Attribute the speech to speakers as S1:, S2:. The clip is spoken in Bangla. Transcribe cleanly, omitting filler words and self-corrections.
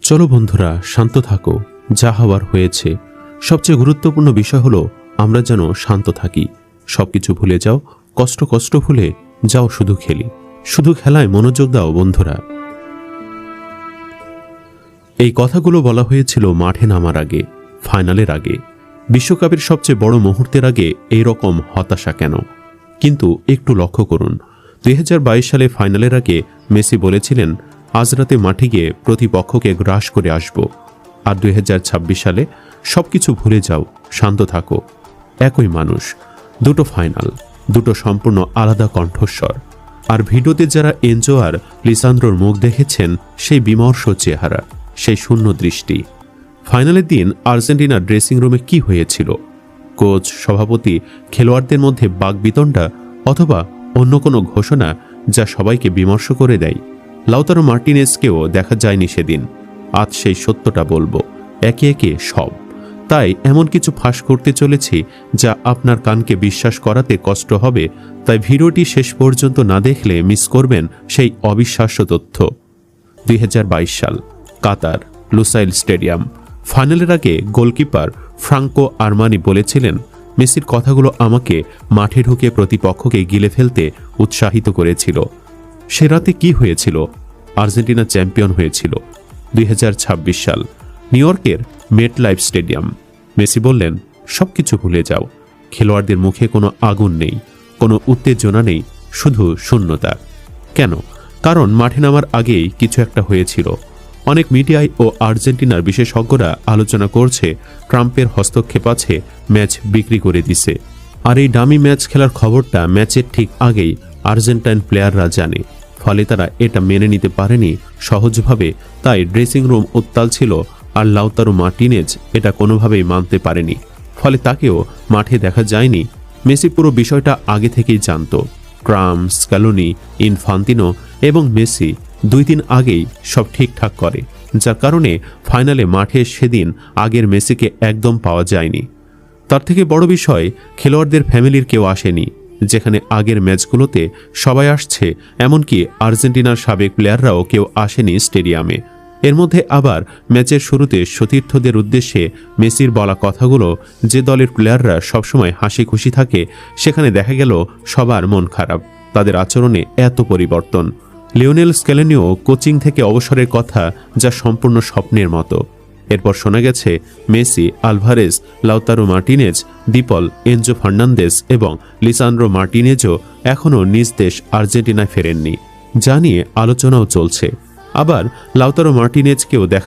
S1: চলো বন্ধুরা, শান্ত থাকো। যা হওয়ার হয়েছে। সবচেয়ে গুরুত্বপূর্ণ বিষয় হলো আমরা যেন শান্ত থাকি। সবকিছু ভুলে যাও, কষ্ট কষ্ট ভুলে যাও, শুধু খেলি, শুধু খেলায় মনোযোগ দাও বন্ধুরা। এই কথাগুলো বলা হয়েছিল মাঠে নামার আগে, ফাইনালের আগে, বিশ্বকাপের সবচেয়ে বড় মুহূর্তের আগে। এই রকম হতাশা কেন? কিন্তু একটু লক্ষ্য করুন, 2022 সালে ফাইনালের আগে মেসি বলেছিলেন, আজ রাতে মাঠে গিয়ে প্রতিপক্ষকে গ্রাস করে আসব। আর 2026 সালে সবকিছু ভুলে যাও, শান্ত থাকো। একই মানুষ, দুটো ফাইনাল, দুটো সম্পূর্ণ আলাদা কণ্ঠস্বর। আর ভিডিওতে যারা এনজো আর লিসান্দ্রোর মুখ দেখেছেন, সেই বিমর্ষ চেহারা, সেই শূন্য দৃষ্টি। ফাইনালের দিন আর্জেন্টিনার ড্রেসিং রুমে কি হয়েছিল? কোচ, সভাপতি, খেলোয়াড়দের মধ্যে বাকবিতণ্ডা, অথবা অন্য কোনো ঘোষণা যা সবাইকে বিমর্ষ করে দেয়? লাউতারো মার্টিনেজকেও দেখা যায়নি সেদিন। আজ সেই সত্যটা বলবো, একে একে সব। তাই এমন কিছু ফাঁস করতে চলেছি যা আপনার কানকে বিশ্বাস করাতে কষ্ট হবে। তাই ভিডিওটি শেষ পর্যন্ত না দেখলে মিস করবেন সেই অবিশ্বাস্য তথ্য। 2022 সাল, কাতার, লুসাইল স্টেডিয়াম। ফাইনালের আগে গোলকিপার ফ্রাঙ্কো আরমানি বলেছিলেন, মেসির কথাগুলো আমাকে মাঠে ঢুকে প্রতিপক্ষকে গিলে ফেলতে উৎসাহিত করেছিল। সে রাতে কি হয়েছিল? আর্জেন্টিনা চ্যাম্পিয়ন হয়েছিল। 2026 সাল, নিউ ইয়র্কের মেটলাইফ স্টেডিয়াম। মেসি বললেন, সবকিছু ভুলে যাও। খেলোয়াড়দের মুখে কোনো আগুন নেই, কোনো উত্তেজনা নেই, শুধু শূন্যতা। কেন? কারণ মাঠে নামার আগেই কিছু একটা হয়েছিল। অনেক মিডিয়ায় ও আর্জেন্টিনার বিশেষজ্ঞরা আলোচনা করছে, ট্রাম্পের হস্তক্ষেপ আছে, ম্যাচ বিক্রি করে দিছে। আর এই ডামি ম্যাচ খেলার খবরটা ম্যাচের ঠিক আগেই আর্জেন্টাইন প্লেয়াররা জানে। ফলে তারা এটা মেনে নিতে পারেনি সহজভাবে। তাই ড্রেসিং রুম উত্তাল ছিল। আর লাউতারো মার্টিনেজ এটা কোনোভাবেই মানতে পারেনি। ফলে তাকেও মাঠে দেখা যায়নি। মেসি পুরো বিষয়টা আগে থেকেই জানত। ট্রাম্প, স্ক্যালোনি, ইনফান্তিনো এবং মেসি 2 দিন আগেই সব ঠিকঠাক করে, যার কারণে ফাইনালে মাঠে সেদিন আগের মেসিকে একদম পাওয়া যায়নি। তার থেকে বড় বিষয়, খেলোয়াড়দের ফ্যামিলির কেউ আসেনি। যেখানে আগের ম্যাচগুলোতে সবাই আসছে, এমনকি আর্জেন্টিনার সাবেক প্লেয়াররাও কেউ আসেনি স্টেডিয়ামে। এর মধ্যে আবার ম্যাচের শুরুতে সতীর্থদের উদ্দেশ্যে মেসির বলা কথাগুলো, যে দলের প্লেয়াররা সবসময় হাসি খুশি থাকে, সেখানে দেখা গেল সবার মন খারাপ। তাদের আচরণে এত পরিবর্তন। লিওনেল স্ক্যালোনিও কোচিং থেকে অবসরের কথা, যা সম্পূর্ণ স্বপ্নের মতো। এরপর শোনা গেছে Messi, Alvarez, Lautaro Martinez, De Paul, Enzo Fernandez এবং লিসান্দ্রো মার্টিনেজও এখনও নিজ দেশ আর্জেন্টিনায় ফেরেননি, যা নিয়ে আলোচনাও চলছে। আবার লাউতারো মার্টিনেজকেও দেখা